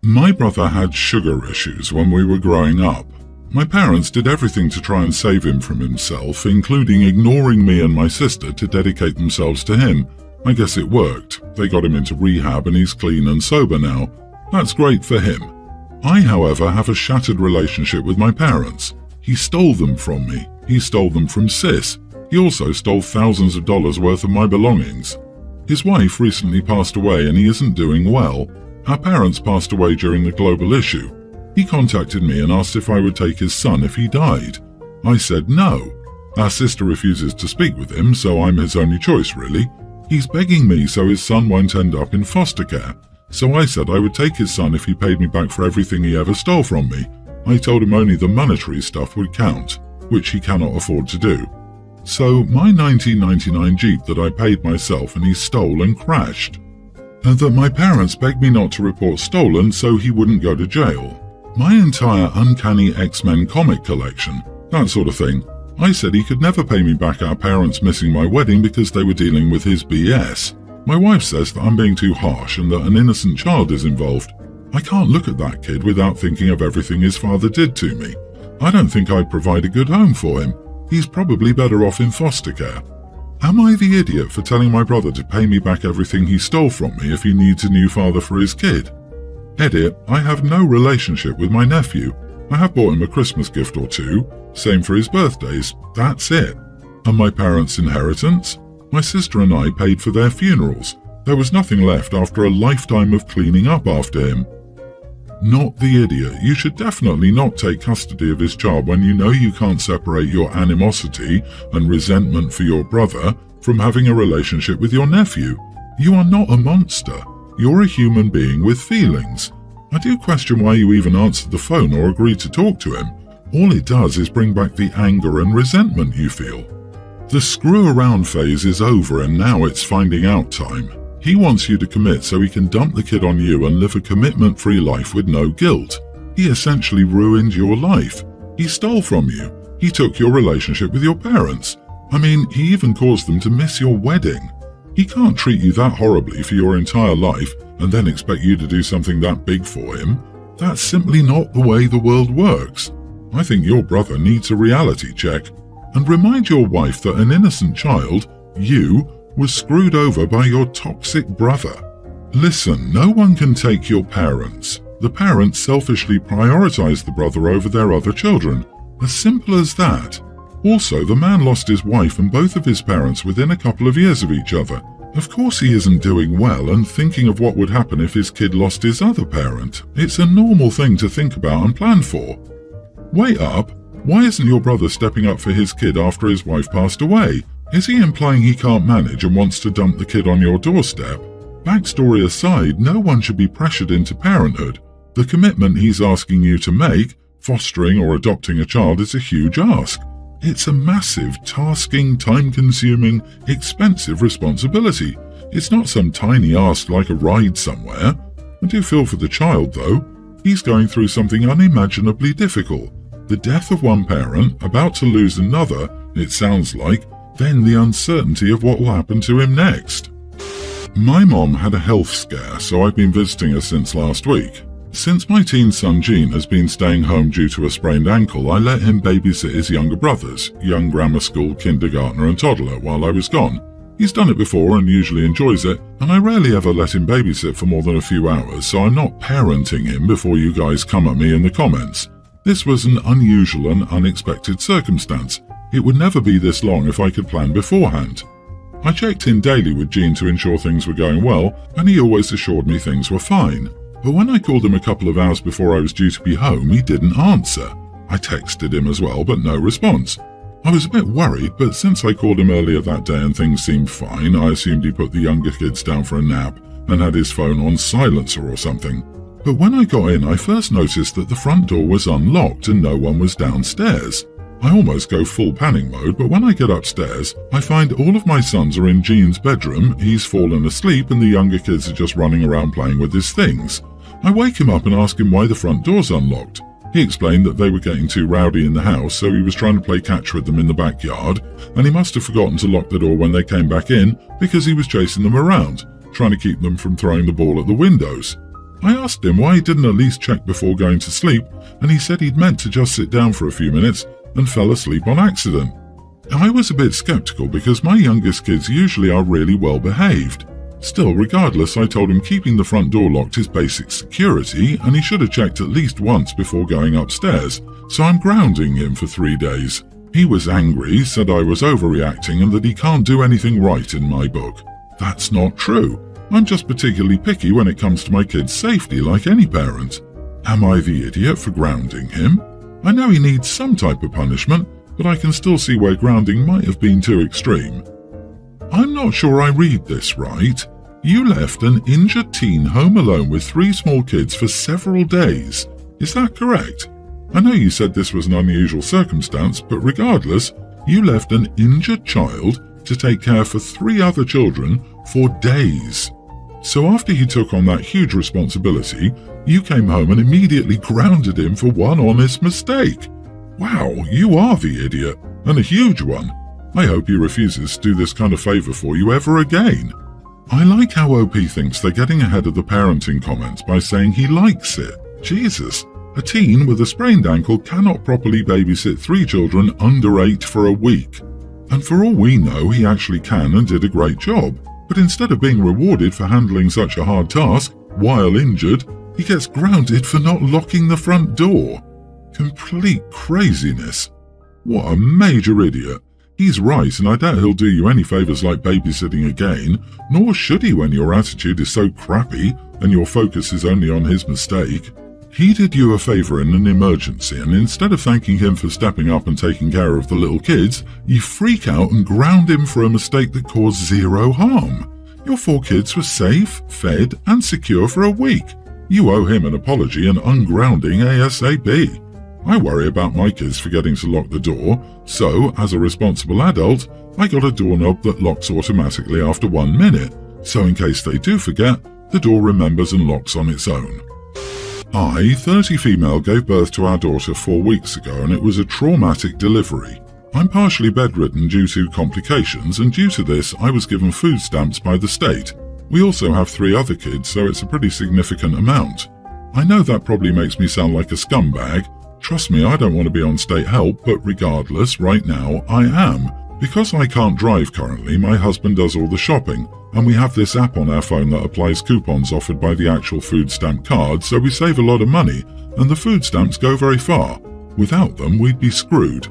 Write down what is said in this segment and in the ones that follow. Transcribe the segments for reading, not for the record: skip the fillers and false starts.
My brother had sugar issues when we were growing up. My parents did everything to try and save him from himself, including ignoring me and my sister to dedicate themselves to him. I guess it worked. They got him into rehab and he's clean and sober now. That's great for him. I, however, have a shattered relationship with my parents. He stole them from me. He stole them from Sis. He also stole thousands of dollars worth of my belongings. His wife recently passed away and he isn't doing well. Our parents passed away during the global issue. He contacted me and asked if I would take his son if he died. I said no. Our sister refuses to speak with him, so I'm his only choice, really. He's begging me so his son won't end up in foster care. So I said I would take his son if he paid me back for everything he ever stole from me. I told him only the monetary stuff would count, which he cannot afford to do. So my 1999 Jeep that I paid myself and he stole and crashed. And that my parents begged me not to report stolen so he wouldn't go to jail. My entire Uncanny X-Men comic collection, that sort of thing. I said he could never pay me back our parents missing my wedding because they were dealing with his BS. My wife says that I'm being too harsh and that an innocent child is involved. I can't look at that kid without thinking of everything his father did to me. I don't think I'd provide a good home for him. He's probably better off in foster care. Am I the idiot for telling my brother to pay me back everything he stole from me if he needs a new father for his kid? Edit, I have no relationship with my nephew. I have bought him a Christmas gift or two, same for his birthdays, that's it. And my parents' inheritance? My sister and I paid for their funerals. There was nothing left after a lifetime of cleaning up after him. Not the idiot. You should definitely not take custody of his child when you know you can't separate your animosity and resentment for your brother from having a relationship with your nephew. You are not a monster. You're a human being with feelings. I do question why you even answered the phone or agreed to talk to him. All it does is bring back the anger and resentment you feel. The screw around phase is over and now it's finding out time. He wants you to commit so he can dump the kid on you and live a commitment-free life with no guilt. He essentially ruined your life. He stole from you. He took your relationship with your parents. I mean, he even caused them to miss your wedding. He can't treat you that horribly for your entire life and then expect you to do something that big for him. That's simply not the way the world works. I think your brother needs a reality check. And remind your wife that an innocent child, you, was screwed over by your toxic brother. Listen, no one can take your parents. The parents selfishly prioritize the brother over their other children. As simple as that. Also, the man lost his wife and both of his parents within a couple of years of each other. Of course he isn't doing well and thinking of what would happen if his kid lost his other parent. It's a normal thing to think about and plan for. Wait up. Why isn't your brother stepping up for his kid after his wife passed away? Is he implying he can't manage and wants to dump the kid on your doorstep? Backstory aside, no one should be pressured into parenthood. The commitment he's asking you to make, fostering or adopting a child, is a huge ask. It's a massive, tasking, time-consuming, expensive responsibility. It's not some tiny ask like a ride somewhere. I do feel for the child, though. He's going through something unimaginably difficult. The death of one parent, about to lose another, it sounds like, then the uncertainty of what will happen to him next. My mom had a health scare, so I've been visiting her since last week. Since my teen son Gene has been staying home due to a sprained ankle, I let him babysit his younger brothers, young grammar school, kindergartner and toddler, while I was gone. He's done it before and usually enjoys it, and I rarely ever let him babysit for more than a few hours, so I'm not parenting him before you guys come at me in the comments. This was an unusual and unexpected circumstance. It would never be this long if I could plan beforehand. I checked in daily with Gene to ensure things were going well, and he always assured me things were fine. But when I called him a couple of hours before I was due to be home, he didn't answer. I texted him as well, but no response. I was a bit worried, but since I called him earlier that day and things seemed fine, I assumed he put the younger kids down for a nap and had his phone on silencer or something. But when I got in, I first noticed that the front door was unlocked and no one was downstairs. I almost go full panic mode, but when I get upstairs, I find all of my sons are in Gene's bedroom, he's fallen asleep and the younger kids are just running around playing with his things. I wake him up and ask him why the front door's unlocked. He explained that they were getting too rowdy in the house, so he was trying to play catch with them in the backyard, and he must have forgotten to lock the door when they came back in because he was chasing them around, trying to keep them from throwing the ball at the windows. I asked him why he didn't at least check before going to sleep, and he said he'd meant to just sit down for a few minutes and fell asleep on accident. I was a bit skeptical because my youngest kids usually are really well behaved. Still, regardless, I told him keeping the front door locked is basic security and he should have checked at least once before going upstairs, so I'm grounding him for 3 days. He was angry, said I was overreacting and that he can't do anything right in my book. That's not true. I'm just particularly picky when it comes to my kid's safety, like any parent. Am I the idiot for grounding him? I know he needs some type of punishment, but I can still see where grounding might have been too extreme. I'm not sure I read this right. You left an injured teen home alone with 3 small kids for several days. Is that correct? I know you said this was an unusual circumstance, but regardless, you left an injured child to take care for 3 other children for days. So after he took on that huge responsibility, you came home and immediately grounded him for one honest mistake. Wow, you are the idiot, and a huge one. I hope he refuses to do this kind of favor for you ever again. I like how OP thinks they're getting ahead of the parenting comments by saying he likes it. Jesus, a teen with a sprained ankle cannot properly babysit 3 children under 8 for a week. And for all we know, he actually can and did a great job. But instead of being rewarded for handling such a hard task, while injured, he gets grounded for not locking the front door. Complete craziness. What a major idiot. He's right, and I doubt he'll do you any favors like babysitting again, nor should he when your attitude is so crappy and your focus is only on his mistake. He did you a favor in an emergency, and instead of thanking him for stepping up and taking care of the little kids, you freak out and ground him for a mistake that caused 0 harm. Your 4 kids were safe, fed, and secure for a week. You owe him an apology and ungrounding ASAP. I worry about my kids forgetting to lock the door, so, as a responsible adult, I got a doorknob that locks automatically after 1 minute, so in case they do forget, the door remembers and locks on its own. I, 30 female, gave birth to our daughter 4 weeks ago and it was a traumatic delivery. I'm partially bedridden due to complications, and due to this I was given food stamps by the state. We also have 3 other kids, so it's a pretty significant amount. I know that probably makes me sound like a scumbag. Trust me, I don't want to be on state help, but regardless, right now, I am. Because I can't drive currently, my husband does all the shopping, and we have this app on our phone that applies coupons offered by the actual food stamp card, so we save a lot of money, and the food stamps go very far. Without them, we'd be screwed.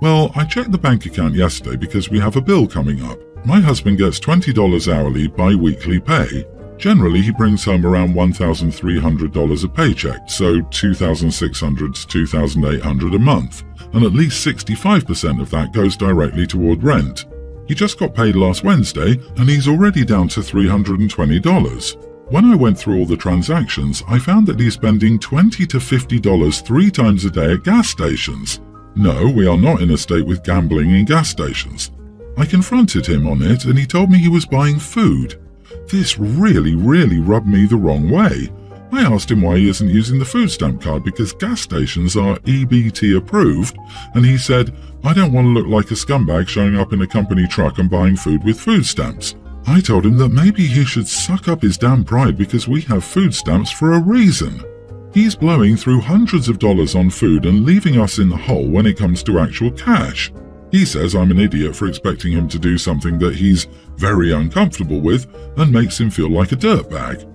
Well, I checked the bank account yesterday because we have a bill coming up. My husband gets $20 hourly bi-weekly pay. Generally, he brings home around $1,300 a paycheck, so $2,600 to $2,800 a month, and at least 65% of that goes directly toward rent. He just got paid last Wednesday, and he's already down to $320. When I went through all the transactions, I found that he's spending $20 to $50 3 times a day at gas stations. No, we are not in a state with gambling in gas stations. I confronted him on it, and he told me he was buying food. This really rubbed me the wrong way. I asked him why he isn't using the food stamp card because gas stations are EBT approved, and he said, I don't want to look like a scumbag showing up in a company truck and buying food with food stamps. I told him that maybe he should suck up his damn pride because we have food stamps for a reason. He's blowing through hundreds of dollars on food and leaving us in the hole when it comes to actual cash. He says I'm an idiot for expecting him to do something that he's very uncomfortable with and makes him feel like a dirtbag.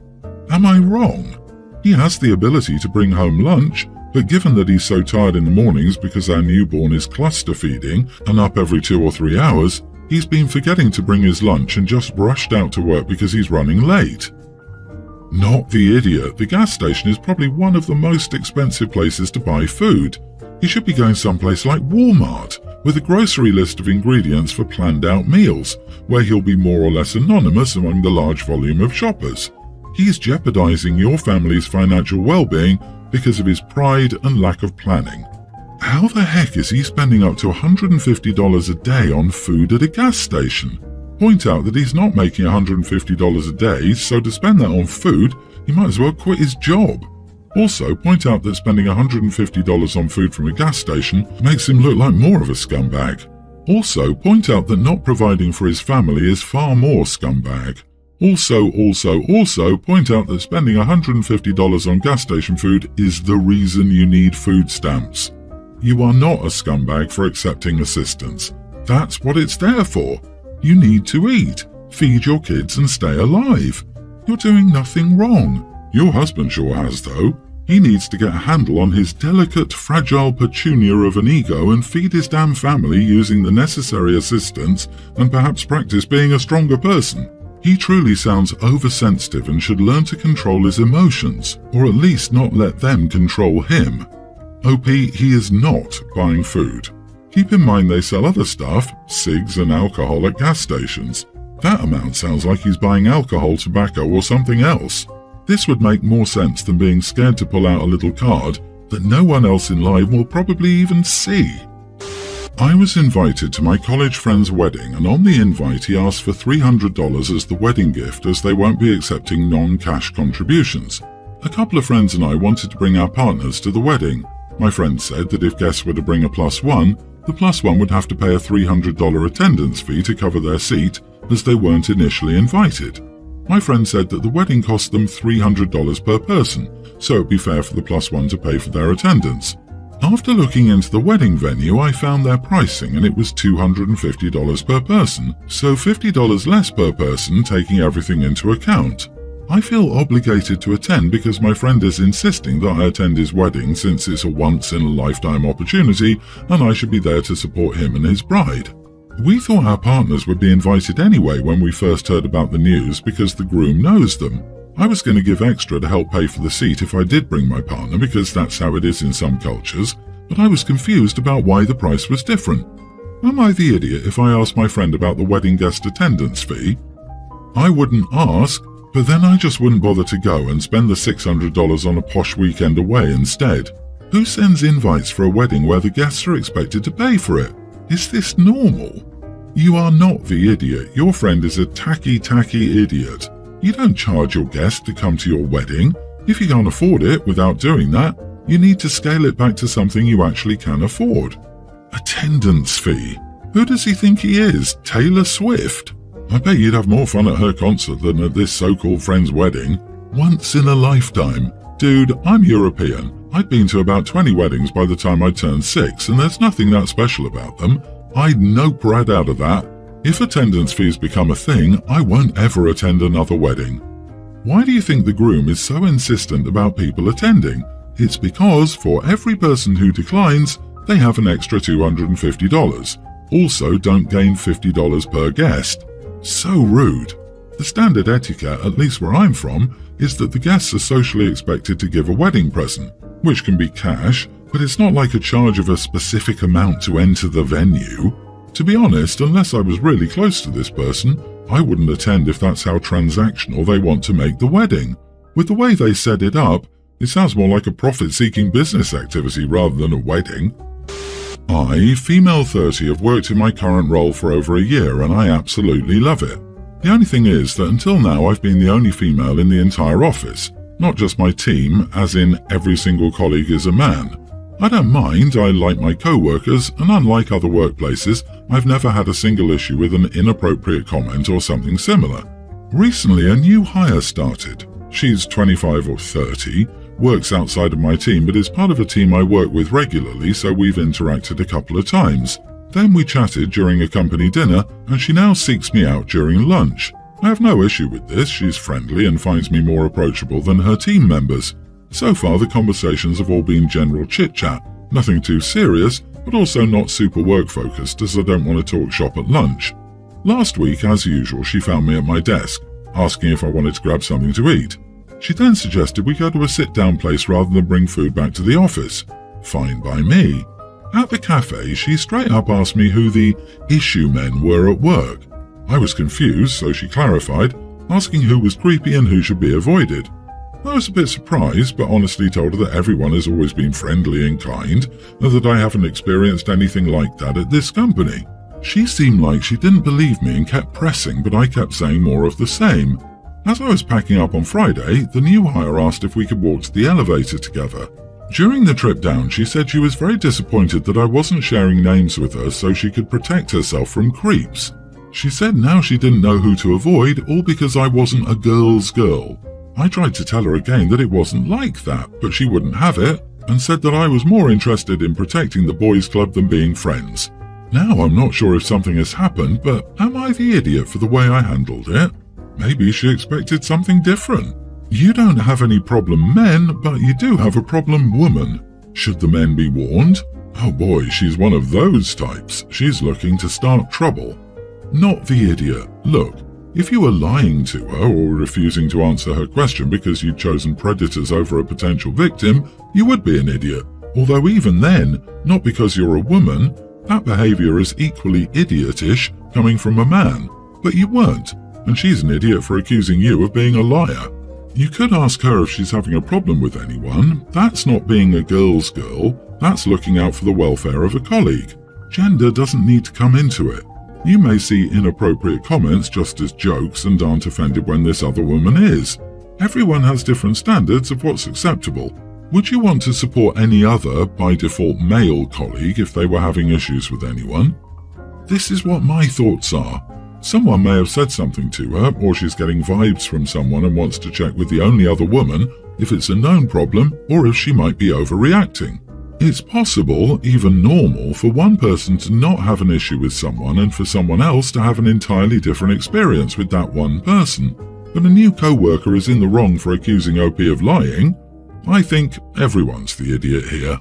Am I wrong? He has the ability to bring home lunch, but given that he's so tired in the mornings because our newborn is cluster feeding and up every 2 or 3 hours, he's been forgetting to bring his lunch and just rushed out to work because he's running late. Not the idiot. The gas station is probably one of the most expensive places to buy food. He should be going someplace like Walmart, with a grocery list of ingredients for planned-out meals, where he'll be more or less anonymous among the large volume of shoppers. He's jeopardizing your family's financial well-being because of his pride and lack of planning. How the heck is he spending up to $150 a day on food at a gas station? Point out that he's not making $150 a day, so to spend that on food, he might as well quit his job. Also, point out that spending $150 on food from a gas station makes him look like more of a scumbag. Also, point out that not providing for his family is far more scumbag. Also point out that spending $150 on gas station food is the reason you need food stamps. You are not a scumbag for accepting assistance. That's what it's there for. You need to eat, feed your kids and stay alive. You're doing nothing wrong. Your husband sure has though. He needs to get a handle on his delicate, fragile petunia of an ego and feed his damn family using the necessary assistance and perhaps practice being a stronger person. He truly sounds oversensitive and should learn to control his emotions, or at least not let them control him. OP, he is not buying food. Keep in mind they sell other stuff, cigs and alcohol at gas stations. That amount sounds like he's buying alcohol, tobacco or something else. This would make more sense than being scared to pull out a little card that no one else in live will probably even see. I was invited to my college friend's wedding, and on the invite he asked for $300 as the wedding gift as they won't be accepting non-cash contributions. A couple of friends and I wanted to bring our partners to the wedding. My friend said that if guests were to bring a +1, the +1 would have to pay a $300 attendance fee to cover their seat as they weren't initially invited. My friend said that the wedding cost them $300 per person, so it'd be fair for the +1 to pay for their attendance. After looking into the wedding venue, I found their pricing and it was $250 per person, so $50 less per person taking everything into account. I feel obligated to attend because my friend is insisting that I attend his wedding since it's a once-in-a-lifetime opportunity and I should be there to support him and his bride. We thought our partners would be invited anyway when we first heard about the news because the groom knows them. I was going to give extra to help pay for the seat if I did bring my partner because that's how it is in some cultures, but I was confused about why the price was different. Am I the idiot if I asked my friend about the wedding guest attendance fee? I wouldn't ask, but then I just wouldn't bother to go and spend the $600 on a posh weekend away instead. Who sends invites for a wedding where the guests are expected to pay for it? Is this normal? You are not the idiot. Your friend is a tacky idiot. You don't charge your guests to come to your wedding. If you can't afford it without doing that, you need to scale it back to something you actually can afford. Attendance fee. Who does he think he is? Taylor Swift? I bet you'd have more fun at her concert than at this so-called friend's wedding. Once in a lifetime. Dude, I'm European. I'd been to about 20 weddings by the time I turned 6, and there's nothing that special about them. I'd nope right out of that. If attendance fees become a thing, I won't ever attend another wedding. Why do you think the groom is so insistent about people attending? It's because for every person who declines, they have an extra $250. Also, don't gain $50 per guest. So rude. The standard etiquette, at least where I'm from, is that the guests are socially expected to give a wedding present, which can be cash, but it's not like a charge of a specific amount to enter the venue. To be honest, unless I was really close to this person, I wouldn't attend if that's how transactional they want to make the wedding. With the way they set it up, it sounds more like a profit-seeking business activity rather than a wedding. I, female 30, have worked in my current role for over a year and I absolutely love it. The only thing is that until now I've been the only female in the entire office, not just my team, as in every single colleague is a man. I don't mind, I like my co-workers, and unlike other workplaces, I've never had a single issue with an inappropriate comment or something similar. Recently, a new hire started. She's 25 or 30, works outside of my team but is part of a team I work with regularly, so we've interacted a couple of times. Then we chatted during a company dinner, and she now seeks me out during lunch. I have no issue with this, she's friendly and finds me more approachable than her team members. So far the conversations have all been general chit-chat, nothing too serious, but also not super work-focused as I don't want to talk shop at lunch. Last week, as usual, she found me at my desk, asking if I wanted to grab something to eat. She then suggested we go to a sit-down place rather than bring food back to the office. Fine by me. At the cafe, she straight up asked me who the issue men were at work. I was confused, so she clarified, asking who was creepy and who should be avoided. I was a bit surprised, but honestly told her that everyone has always been friendly and kind, and that I haven't experienced anything like that at this company. She seemed like she didn't believe me and kept pressing, but I kept saying more of the same. As I was packing up on Friday, the new hire asked if we could walk to the elevator together. During the trip down, she said she was very disappointed that I wasn't sharing names with her so she could protect herself from creeps. She said now she didn't know who to avoid, all because I wasn't a girl's girl. I tried to tell her again that it wasn't like that, but she wouldn't have it, and said that I was more interested in protecting the boys' club than being friends. Now I'm not sure if something has happened, but am I the idiot for the way I handled it? Maybe she expected something different. You don't have any problem men, but you do have a problem woman. Should the men be warned? Oh boy, she's one of those types. She's looking to start trouble. Not the idiot. Look, if you were lying to her or refusing to answer her question because you'd chosen predators over a potential victim, you would be an idiot. Although even then, not because you're a woman, that behavior is equally idiotish coming from a man. But you weren't, and she's an idiot for accusing you of being a liar. You could ask her if she's having a problem with anyone. That's not being a girl's girl. That's looking out for the welfare of a colleague. Gender doesn't need to come into it. You may see inappropriate comments just as jokes and aren't offended when this other woman is. Everyone has different standards of what's acceptable. Would you want to support any other, by default male colleague if they were having issues with anyone? This is what my thoughts are. Someone may have said something to her, or she's getting vibes from someone and wants to check with the only other woman if it's a known problem or if she might be overreacting. It's possible, even normal, for one person to not have an issue with someone and for someone else to have an entirely different experience with that one person. But a new co-worker is in the wrong for accusing OP of lying. I think everyone's the idiot here.